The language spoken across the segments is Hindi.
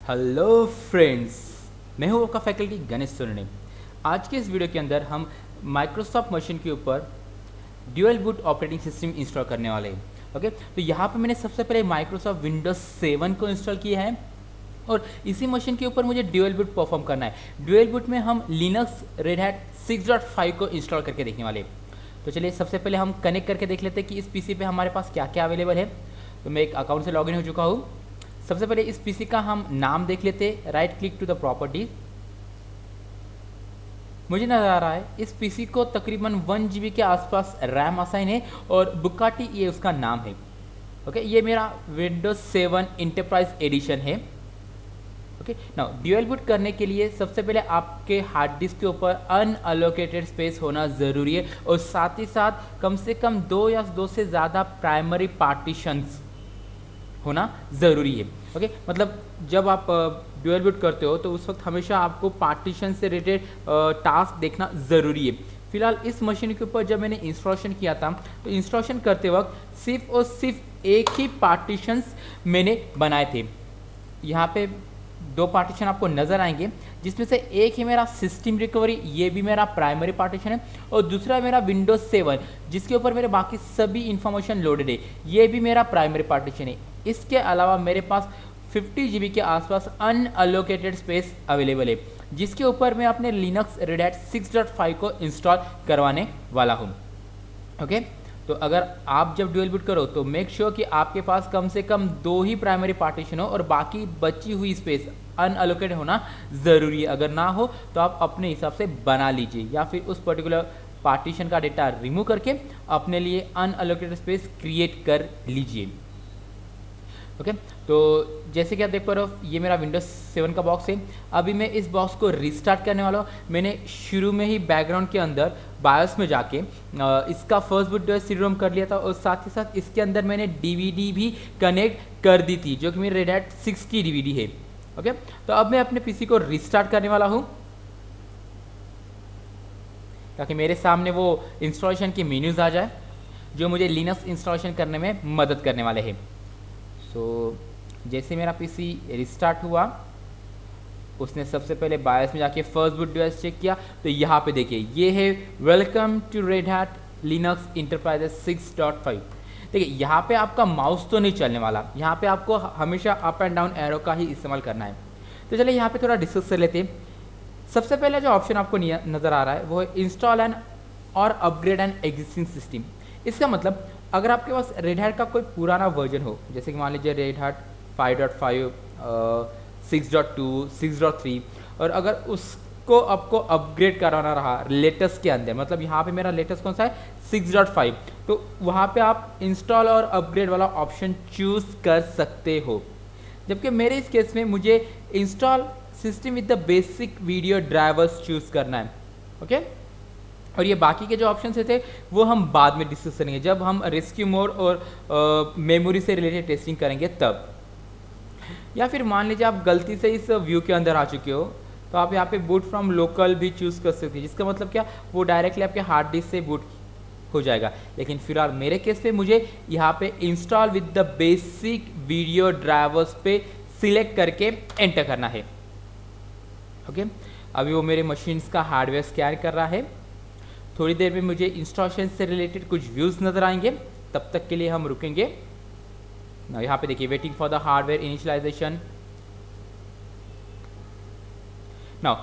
हेलो फ्रेंड्स, मैं हूँ आपका फैकल्टी गणेश सोनी। आज के इस वीडियो के अंदर हम माइक्रोसॉफ्ट मशीन के ऊपर dual boot operating system install करने वाले हैं। ओके, तो यहाँ पे मैंने सबसे पहले माइक्रोसॉफ्ट विंडोज 7 को इंस्टॉल किया है और इसी मशीन के ऊपर मुझे ड्यूअल बूट परफॉर्म करना है। ड्यूअल बूट में हम लिनक्स रेड हैट 6.5 को इंस्टॉल करके देखने वाले हैं। तो चलिए सबसे पहले हम कनेक्ट करके देख लेते हैं कि इस पीसी पे हमारे पास क्या क्या अवेलेबल है। तो मैं एक अकाउंट से लॉगिन हो चुका हूँ। सबसे पहले इस पीसी का हम नाम देख लेते हैं। Right click to the properties. मुझे नजर आ रहा है इस पीसी को तकरीबन 1 GB के आसपास रैम असाइन है और बुकाटी ये उसका नाम है। ओके, ये मेरा विंडोज 7 इंटरप्राइज एडिशन है। ओके, नाउ ड्यूअल बूट करने के लिए सबसे पहले आपके हार्ड डिस्क के ऊपर अनअलोकेटेड स्पेस होना ज़रूरी है और साथ ही साथ कम से कम 2 या 2 से ज़्यादा प्राइमरी पार्टीशंस होना ज़रूरी है। ओके, मतलब जब आप ड्यूअल बूट करते हो तो उस वक्त हमेशा आपको पार्टीशन से रिलेटेड टास्क देखना ज़रूरी है। फिलहाल इस मशीन के ऊपर जब मैंने इंस्टॉलेशन किया था तो इंस्टॉलेशन करते वक्त सिर्फ और सिर्फ एक ही पार्टीशंस मैंने बनाए थे। यहाँ पे 2 पार्टीशन आपको नज़र आएंगे, जिसमें से एक ही मेरा सिस्टम रिकवरी, ये भी मेरा प्राइमरी पार्टीशन है, और दूसरा मेरा विंडोज 7 जिसके ऊपर मेरे बाकी सभी इंफॉर्मेशन लोडेड है, ये भी मेरा प्राइमरी पार्टीशन है। इसके अलावा मेरे पास 50 GB के आसपास अनअलोकेटेड स्पेस अवेलेबल है, जिसके ऊपर मैं अपने लिनक्स रेड हैट 6.5 को इंस्टॉल करवाने वाला हूँ। ओके, तो अगर आप जब ड्यूअल बूट करो तो मेक श्योर कि आपके पास कम से कम 2 ही प्राइमरी पार्टीशन हो और बाकी बची हुई स्पेस अनअलोकेटेड होना ज़रूरी है। अगर ना हो तो आप अपने हिसाब से बना लीजिए या फिर उस पर्टिकुलर पार्टीशन का डेटा रिमूव करके अपने लिए अनअलोकेटेड स्पेस क्रिएट कर लीजिए। ओके, तो जैसे कि आप देख पा रहे हो ये मेरा विंडोज 7 का बॉक्स है। अभी मैं इस बॉक्स को रिस्टार्ट करने वाला हूँ। मैंने शुरू में ही बैकग्राउंड के अंदर बायोस में जाके इसका फर्स्ट बूट सी रोम कर लिया था और साथ ही साथ इसके अंदर मैंने DVD भी कनेक्ट कर दी थी, जो कि मेरी रेड हैट 6 की DVD है। ओके, तो अब मैं अपने PC को रिस्टार्ट करने वाला हूँ ताकि मेरे सामने वो इंस्टॉलेशन के मेन्यूज आ जाए जो मुझे लिनक्स इंस्टॉलेशन करने में मदद करने वाले हैं। जैसे मेरा PC रिस्टार्ट हुआ उसने सबसे पहले बायस में जाके फर्स्ट बूट डिवाइस चेक किया, तो यहाँ पे देखिए ये है welcome to Red Hat Linux Enterprises 6.5। देखिए यहाँ पे आपका माउस तो नहीं चलने वाला, यहाँ पे आपको हमेशा अप एंड डाउन एरो का ही इस्तेमाल करना है। तो चलिए यहाँ पे थोड़ा डिस्कस कर लेते हैं। सबसे पहले जो ऑप्शन आपको नज़र आ रहा है वो है इंस्टॉल एंड और अपग्रेड एंड एग्जिस्टिंग सिस्टम। इसका मतलब अगर आपके पास रेड हैट का कोई पुराना वर्जन हो, जैसे कि मान लीजिए रेड हैट 5.5, 6.2, 6.3, और अगर उसको आपको अपग्रेड कराना रहा लेटेस्ट के अंदर, मतलब यहाँ पे मेरा लेटेस्ट कौन सा है 6.5, तो वहाँ पे आप इंस्टॉल और अपग्रेड वाला ऑप्शन चूज़ कर सकते हो। जबकि मेरे इस केस में मुझे install system with the basic video drivers choose करना है। ओके, और ये बाकी के जो ऑप्शन थे वो हम बाद में डिस्कस करेंगे जब हम रेस्क्यू मोड और मेमोरी से रिलेटेड टेस्टिंग करेंगे तब। या फिर मान लीजिए आप गलती से इस व्यू के अंदर आ चुके हो तो आप यहाँ पे बूट फ्रॉम लोकल भी चूज़ कर सकते हैं, जिसका मतलब क्या वो डायरेक्टली आपके हार्ड डिस्क से बूट हो जाएगा। लेकिन फिलहाल मेरे केस पे मुझे यहाँ पे install with the basic video drivers पे सिलेक्ट करके एंटर करना है। ओके, अभी वो मेरे मशीन्स का हार्डवेयर स्कैन कर रहा है। थोड़ी देर में मुझे इंस्टॉलेशन से रिलेटेड कुछ व्यूज़ नज़र आएंगे, तब तक के लिए हम रुकेंगे। ना यहाँ पे देखिए waiting for the hardware initialisation. Now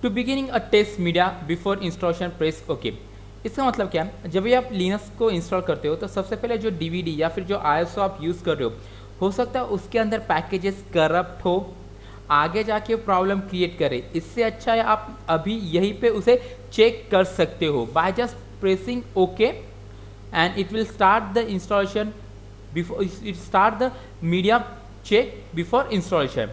to beginning a test media before installation press okay. इसका मतलब क्या है, जब भी आप लिनक्स को इंस्टॉल करते हो तो सबसे पहले जो DVD या फिर जो ISO आप यूज़ कर रहे हो सकता है उसके अंदर पैकेजेस करप्ट हो, आगे जाके प्रॉब्लम क्रिएट करे। इससे अच्छा है आप अभी यहीं पे उसे चेक कर सकते हो by just pressing okay and it will start the installation before it start the media check before installation.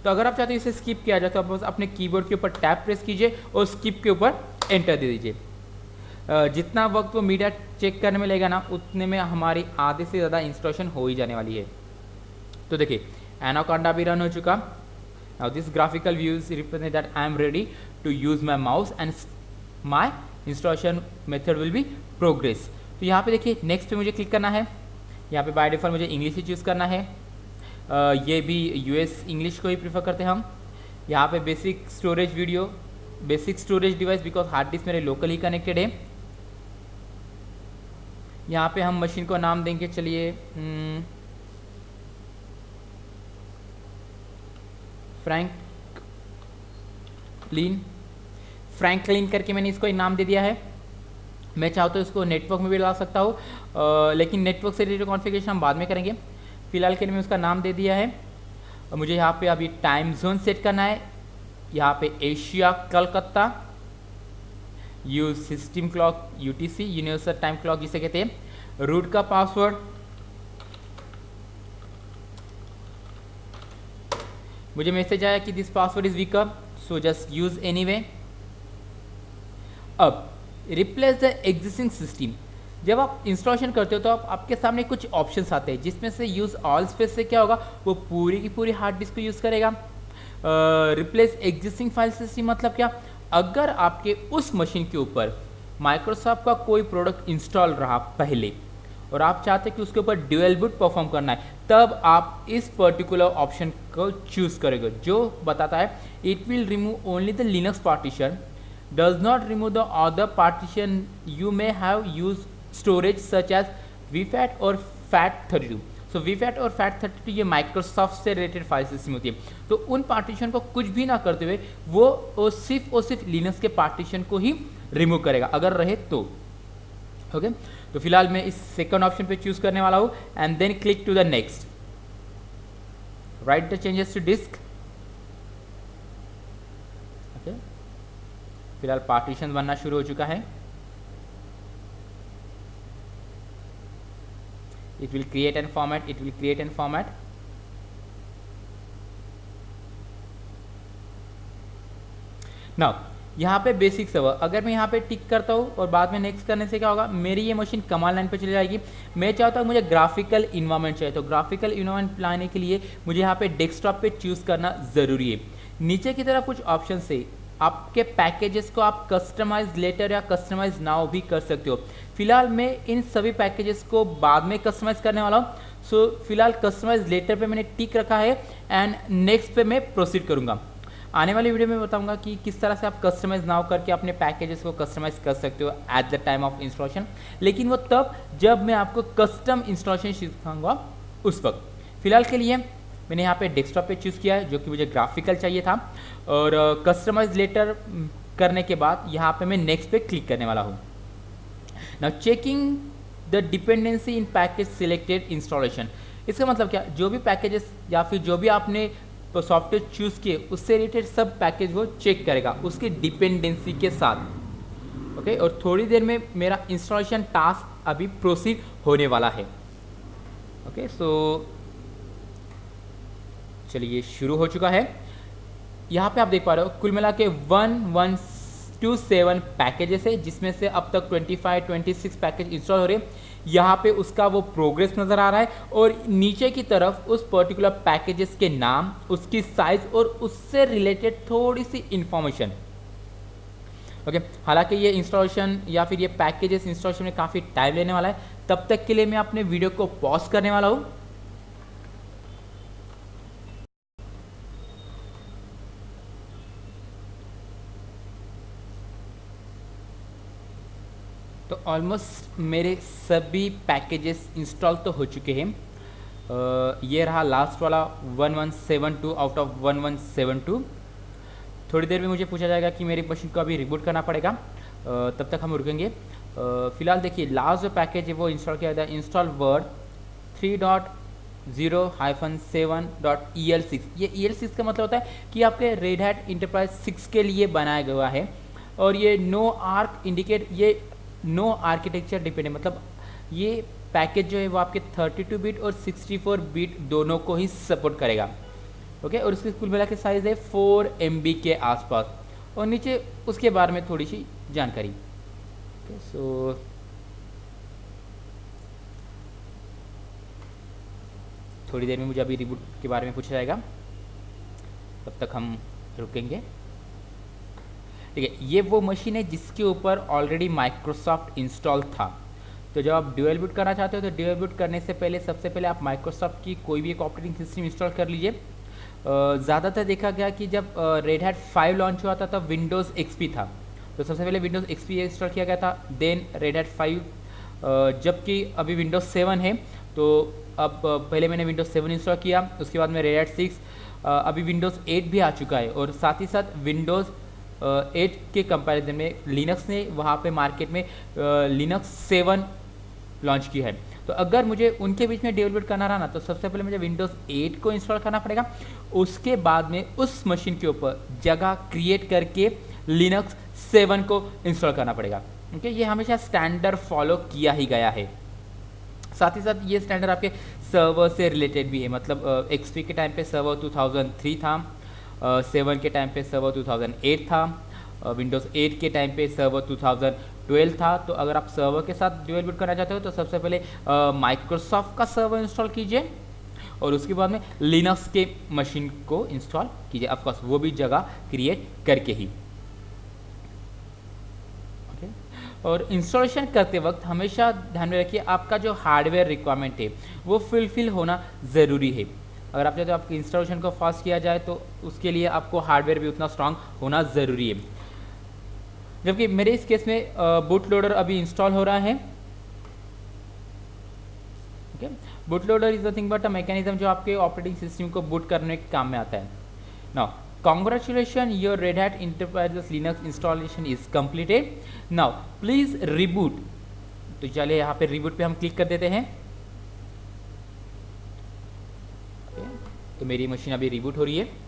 तो अगर आप चाहते हो इसे स्किप किया जाए तो आप बस अपने कीबोर्ड के ऊपर टैब प्रेस कीजिए और स्किप के ऊपर एंटर दे दीजिए। जितना वक्त वो मीडिया चेक करने में लगेगा ना उतने में हमारी आधे से ज़्यादा इंस्टॉलेशन हो ही जाने वाली है। तो देखिए एनाकोंडा भी रन हो चुका। Now this graphical views represent that I am ready to use my mouse and my installation method will be progress। तो यहाँ पे देखिए नेक्स्ट पे मुझे क्लिक करना है। यहाँ पे बाय डिफॉल्ट मुझे इंग्लिश ही चूज़ करना है। ये भी यूएस इंग्लिश को ही प्रीफर करते हैं हम। यहाँ पे basic storage video, basic storage device, because hard disk मेरे लोकल ही कनेक्टेड है। यहाँ पे हम मशीन को नाम देंगे, चलिए फ्रैंकलिन करके मैंने इसको एक नाम दे दिया है। मैं चाहता हूँ इसको नेटवर्क में भी ला सकता हूँ, लेकिन नेटवर्क से रिलेटेड कॉन्फ़िगरेशन हम बाद में करेंगे। फिलहाल के लिए मैं उसका नाम दे दिया है। और मुझे यहाँ पे अभी टाइम जोन सेट करना है। यहाँ पे Asia Calcutta, use system clock UTC, universal time clock जिसे कहते हैं। रूट का पासवर्ड मुझे मैसेज आया कि this password is weaker, so just use anyway. अब रिप्लेस द एग्जिस्टिंग सिस्टम। जब आप इंस्टॉलेशन करते हो तो आपके सामने कुछ ऑप्शंस आते हैं, जिसमें से यूज़ ऑल स्पेस से क्या होगा, वो पूरी की पूरी हार्ड डिस्क को यूज़ करेगा। रिप्लेस एग्जिस्टिंग फाइल सिस्टम मतलब क्या, अगर आपके उस मशीन के ऊपर माइक्रोसॉफ्ट का कोई प्रोडक्ट इंस्टॉल रहा पहले और आप चाहते हैं कि उसके ऊपर ड्यूअल बूट परफॉर्म करना है, तब आप इस पर्टिकुलर ऑप्शन को चूज़ करेंगे, जो बताता है it will remove only the Linux partition, does not remove the other partition you may have used storage such as vfat और FAT32। सो vfat और FAT32 ये माइक्रोसॉफ्ट से रिलेटेड फाइल सिस्टम होती है, तो उन पार्टीशन को कुछ भी ना करते हुए वो सिर्फ लिनक्स के पार्टीशन को ही रिमूव करेगा अगर रहे तो। ओके तो फिलहाल मैं इस सेकंड ऑप्शन पे चूज करने वाला हूँ and then click to the next, right the changes to disk. Okay फिलहाल पार्टीशन बनना शुरू हो चुका है। It will create and format, it will create and format. Now यहाँ पे बेसिक सर्वर, अगर मैं यहाँ पे टिक करता हूँ और बाद में नेक्स्ट करने से क्या होगा, मेरी ये मशीन कमांड लाइन पे चली जाएगी। मैं चाहता हूँ मुझे ग्राफिकल इन्वायरमेंट चाहिए, तो ग्राफिकल इन्वायरमेंट लाने के लिए मुझे यहाँ पे डेस्कटॉप पे चूज़ करना ज़रूरी है। नीचे की तरफ कुछ ऑप्शन से आपके पैकेजेस को आप कस्टमाइज लेटर या कस्टमाइज नाउ भी कर सकते हो। फिलहाल मैं इन सभी पैकेजेस को बाद में कस्टमाइज करने वाला हूँ। सो फिलहाल कस्टमाइज लेटर पे मैंने टिक रखा है एंड नेक्स्ट पे मैं प्रोसीड करूँगा। आने वाली वीडियो में बताऊंगा कि किस तरह से आप कस्टमाइज नाउ करके अपने पैकेजेस को कस्टमाइज कर सकते हो at the time of installation, लेकिन वो तब जब मैं आपको कस्टम इंस्टॉलेशन सिखाऊंगा उस वक्त। फिलहाल के लिए मैंने यहाँ पे डेस्कटॉप पे चूज़ किया है जो कि मुझे ग्राफिकल चाहिए था, और कस्टमाइज लेटर करने के बाद यहाँ पे मैं नेक्स्ट पे क्लिक करने वाला हूँ। Now checking the dependency in package selected installation, इसका मतलब क्या, जो भी पैकेजेस या फिर जो भी आपने सॉफ्टवेयर चूज़ किए उससे रिलेटेड सब पैकेज वो चेक करेगा उसकी डिपेंडेंसी के साथ। ओके और थोड़ी देर में मेरा इंस्टॉलेशन टास्क अभी प्रोसीड होने वाला है। ओके सो चलिए शुरू हो चुका है। यहाँ पे आप देख पा रहे हो कुल मिला के 1127 पैकेजेस है, जिसमें से अब तक 26 पैकेज इंस्टॉल हो रहे हैं। यहाँ पे उसका वो प्रोग्रेस नज़र आ रहा है और नीचे की तरफ उस पर्टिकुलर पैकेजेस के नाम, उसकी साइज और उससे रिलेटेड थोड़ी सी इंफॉर्मेशन। ओके हालांकि ये इंस्टॉलेशन या फिर ये पैकेजेस इंस्टॉलेशन में काफ़ी टाइम लेने वाला है, तब तक के लिए मैं अपने वीडियो को पॉज करने वाला हूँ। तो ऑलमोस्ट मेरे सभी पैकेजेस इंस्टॉल तो हो चुके हैं। ये रहा लास्ट वाला 1172 आउट ऑफ 1172। थोड़ी देर में मुझे पूछा जाएगा कि मेरी मशीन को अभी रिबूट करना पड़ेगा, तब तक हम रुकेंगे। फिलहाल देखिए लास्ट जो पैकेज है वो इंस्टॉल किया था, इंस्टॉल वर्ड 3.0-7.EL6। ये EL6 का मतलब होता है कि आपके रेड हैट इंटरप्राइज 6 के लिए बनाया गया है, और ये नो आर्क इंडिकेट, ये नो आर्किटेक्चर डिपेंडेंट, मतलब ये पैकेज जो है वो आपके 32 बिट और 64 बिट दोनों को ही सपोर्ट करेगा। ओके और इसकी कुल मिला के साइज़ है 4 MB के आसपास, और नीचे उसके बारे में थोड़ी सी जानकारी। ओके सो थोड़ी देर में मुझे अभी रिबूट के बारे में पूछा जाएगा, तब तक हम रुकेंगे। ठीक है, ये वो मशीन है जिसके ऊपर ऑलरेडी माइक्रोसॉफ्ट इंस्टॉल था। तो जब आप ड्यूअल बूट करना चाहते हो तो ड्यूअल बूट करने से पहले सबसे पहले आप माइक्रोसॉफ्ट की कोई भी एक ऑपरेटिंग सिस्टम इंस्टॉल कर लीजिए। ज़्यादातर देखा गया कि जब रेड हैट 5 लॉन्च हुआ था तब विंडोज़ एक्सपी था, तो सबसे पहले विंडोज़ एक्सपी इंस्टॉल किया गया था, देन रेड हैट 5। जबकि अभी विंडोज़ 7 है तो अब पहले मैंने विंडोज़ 7 इंस्टॉल किया, उसके बाद में रेड हैट 6, अभी विंडोज़ 8 भी आ चुका है। और साथ ही साथ विंडोज़ 8 के कंपैरिजन में लिनक्स ने वहाँ पे मार्केट में लिनक्स 7 लॉन्च की है। तो अगर मुझे उनके बीच में डेवलप करना रहा ना तो सबसे पहले मुझे विंडोज़ 8 को इंस्टॉल करना पड़ेगा, उसके बाद में उस मशीन के ऊपर जगह क्रिएट करके लिनक्स 7 को इंस्टॉल करना पड़ेगा। ओके, ये हमेशा स्टैंडर्ड फॉलो किया ही गया है। साथ ही साथ ये स्टैंडर्ड आपके सर्वर से रिलेटेड भी है, मतलब एक्सपी के टाइम पे सर्वर 2003 था, 7 के टाइम पे सर्वर 2008 था, विंडोज़ 8 के टाइम पे सर्वर 2012 था। तो अगर आप सर्वर के साथ ड्यूअल बूट करना चाहते हो तो सबसे पहले माइक्रोसॉफ्ट का सर्वर इंस्टॉल कीजिए और उसके बाद में लिनक्स के मशीन को इंस्टॉल कीजिए, ऑफकोर्स वो भी जगह क्रिएट करके ही। और इंस्टॉलेशन करते वक्त हमेशा ध्यान में रखिए आपका जो हार्डवेयर रिक्वायरमेंट है वो फुलफिल होना ज़रूरी है। अगर आप चाहते हो आपके इंस्टॉलेशन को फास्ट किया जाए तो उसके लिए आपको हार्डवेयर भी उतना स्ट्रांग होना ज़रूरी है। जबकि मेरे इस केस में बूट लोडर अभी इंस्टॉल हो रहा है। Okay, boot loader is nothing but a mechanism जो आपके ऑपरेटिंग सिस्टम को बूट करने के काम में आता है। Now congratulations, your Red Hat Enterprise Linux installation is completed. Now please reboot। तो चलिए यहाँ पे रिबूट पे हम क्लिक कर देते हैं। तो मेरी मशीन अभी रिबूट हो रही है।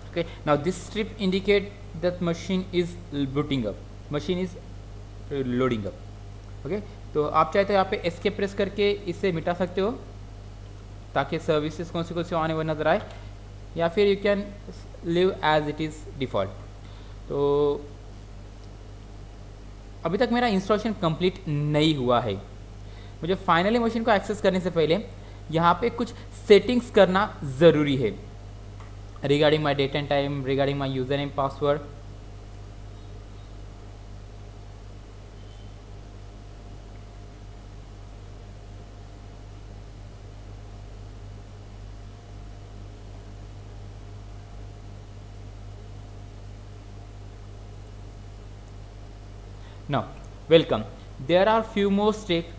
Okay, now this strip indicate that machine is booting up, machine is loading up. Okay, तो आप चाहे तो यहाँ पे एस्केप प्रेस करके इसे मिटा सकते हो ताकि सर्विसेज कौन सी आने वो नजर आए, या फिर you can leave as it is default. तो अभी तक मेरा इंस्टॉलेशन कंप्लीट नहीं हुआ है। मुझे फाइनली मशीन को एक्सेस करने से पहले यहाँ पे कुछ सेटिंग्स करना ज़रूरी है regarding my date and time, regarding my username, password. Now, welcome. There are few more steps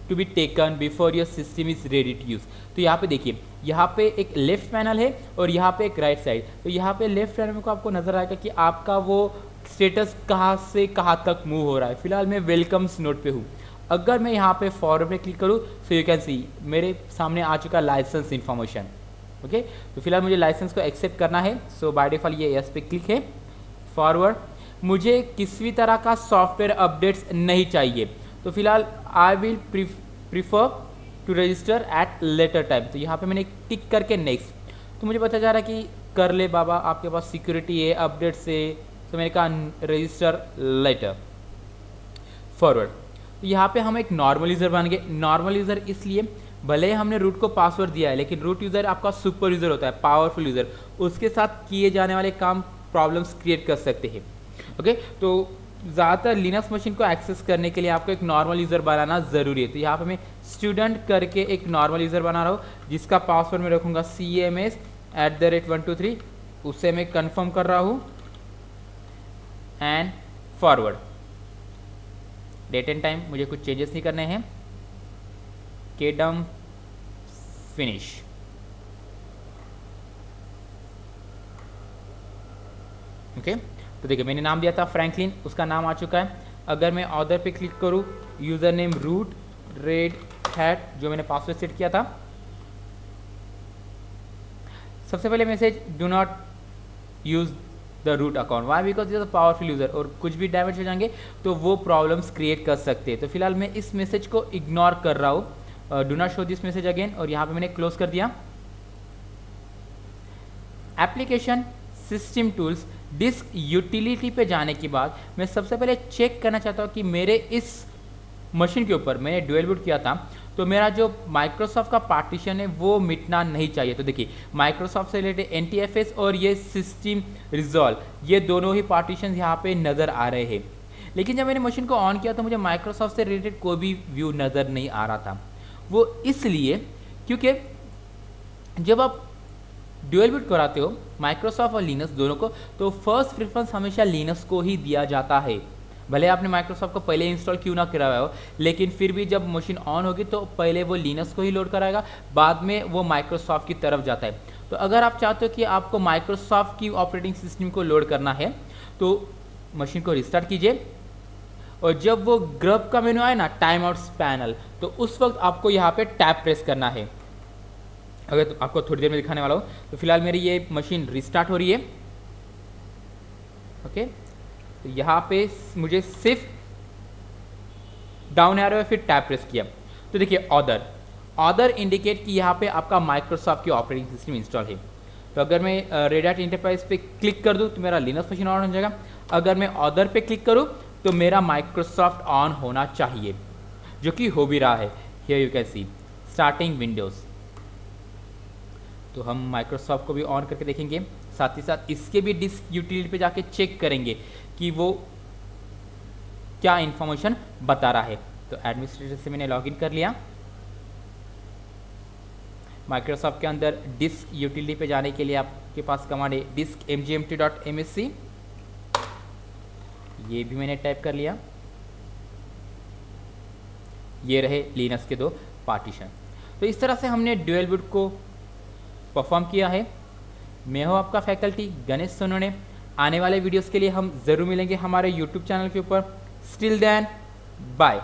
to be taken before your system is ready to use. तो यहाँ पे देखिए, यहाँ पे एक लेफ्ट पैनल है और यहाँ पे एक राइट साइड। तो यहाँ पे लेफ्ट पैनल को आपको नजर आएगा कि आपका वो स्टेटस कहाँ से कहाँ तक मूव हो रहा है। फिलहाल मैं वेलकम्स नोट पे हूँ। अगर मैं यहाँ पे फॉरवर्ड पे क्लिक करूँ सो यू कैन सी मेरे सामने आ चुका लाइसेंस इन्फॉर्मेशन। ओके, तो फिलहाल मुझे लाइसेंस को एक्सेप्ट करना है। सो बाय डिफॉल्ट ये यस पे क्लिक है। फॉरवर्ड, मुझे किसी भी तरह का सॉफ्टवेयर अपडेट्स नहीं चाहिए, तो फिलहाल I will prefer to register at later time. तो यहाँ पे मैंने टिक करके नेक्स्ट, तो मुझे पता जा रहा है कि कर ले बाबा, आपके पास सिक्योरिटी है, अपडेट्स है, तो मैंने कहा रजिस्टर लेटर। फॉरवर्ड, तो यहाँ पे हम एक नॉर्मल यूज़र बन गए। नॉर्मल यूज़र इसलिए भले हमने रूट को पासवर्ड दिया है, लेकिन रूट यूज़र आपका सुपर यूज़र होता है, पावरफुल यूज़र, उसके साथ किए जाने वाले काम प्रॉब्लम्स क्रिएट कर सकते हैं। ओके, तो ज़्यादातर लिनक्स मशीन को एक्सेस करने के लिए आपको एक नॉर्मल यूज़र बनाना ज़रूरी है। तो यहाँ पे मैं स्टूडेंट करके एक नॉर्मल यूज़र बना रहा हूँ, जिसका पासवर्ड मैं रखूँगा CMS@123। उससे मैं कंफर्म कर रहा हूँ and forward. Date and time मुझे कुछ चेंजेस नहीं करने हैं। केडम फिनिश। ओके, तो देखिए मैंने नाम दिया था फ्रैंकलिन, उसका नाम आ चुका है। अगर मैं ऑर्डर पे क्लिक करूँ, user name root Red Hat जो मैंने पासवर्ड सेट किया था, सबसे पहले message do not use the root account. Why? Because is a powerful user, और कुछ भी डैमेज हो जाएंगे तो वो प्रॉब्लम्स क्रिएट कर सकते हैं। तो फिलहाल मैं इस मैसेज को इग्नोर कर रहा हूँ, do not show this message again, और यहाँ पे मैंने क्लोज कर दिया। Application, system tools, disk utility पे जाने के बाद मैं सबसे पहले चेक करना चाहता हूँ कि मेरे इस मशीन के ऊपर मैंने ड्यूल बूट किया था तो मेरा जो माइक्रोसॉफ्ट का पार्टीशन है वो मिटना नहीं चाहिए। तो देखिए माइक्रोसॉफ्ट से रिलेटेड NTFS और ये सिस्टम रिजॉल्व ये दोनों ही पार्टीशन यहाँ पे नज़र आ रहे हैं, लेकिन जब मैंने मशीन को ऑन किया तो मुझे माइक्रोसॉफ्ट से रिलेटेड कोई भी व्यू नज़र नहीं आ रहा था। वो इसलिए क्योंकि जब आप ड्यूल बूट कराते हो माइक्रोसॉफ्ट और लिनक्स दोनों को तो फर्स्ट प्रेफरेंस हमेशा लिनक्स को ही दिया जाता है। भले आपने माइक्रोसॉफ्ट को पहले इंस्टॉल क्यों ना कराया हो, लेकिन फिर भी जब मशीन ऑन होगी तो पहले वो लिनक्स को ही लोड कराएगा, बाद में वो माइक्रोसॉफ्ट की तरफ जाता है। तो अगर आप चाहते हो कि आपको माइक्रोसॉफ्ट की ऑपरेटिंग सिस्टम को लोड करना है तो मशीन को रिस्टार्ट कीजिए और जब वो ग्रब का मेनू आए ना टाइम आउट्स पैनल, तो उस वक्त आपको यहाँ पे टैप प्रेस करना है। अगर तो आपको थोड़ी देर में दिखाने वाला हूँ। तो फिलहाल मेरी ये मशीन रिस्टार्ट हो रही है। ओके, तो यहाँ पे मुझे सिर्फ डाउन एरो फिर टैप प्रेस किया तो देखिए ऑदर इंडिकेट कि यहाँ पे आपका माइक्रोसॉफ्ट की ऑपरेटिंग सिस्टम इंस्टॉल है। तो अगर मैं रेड हैट एंटरप्राइज पे क्लिक कर दूँ तो मेरा लिनक्स मशीन ऑन हो जाएगा। अगर मैं ऑदर पे क्लिक करूँ तो मेरा माइक्रोसॉफ्ट ऑन होना चाहिए, जो कि हो भी रहा है। Here you can see starting Windows. तो हम माइक्रोसॉफ्ट को भी ऑन करके देखेंगे, साथ ही साथ इसके भी डिस्क यूटिलिटी पे जाके चेक करेंगे कि वो क्या इंफॉर्मेशन बता रहा है। तो एडमिनिस्ट्रेटर से मैंने लॉगिन कर लिया। माइक्रोसॉफ्ट के अंदर डिस्क यूटिलिटी पे जाने के लिए आपके पास कमांड है disk mgmt.msc, ये भी मैंने टाइप कर लिया। ये रहे लिनक्स के दो पार्टीशन। तो इस तरह से हमने ड्यूल बूट को परफॉर्म किया है। मैं हूँ आपका फैकल्टी गणेश सोनोने। आने वाले वीडियोस के लिए हम ज़रूर मिलेंगे हमारे यूट्यूब चैनल के ऊपर। Still then bye.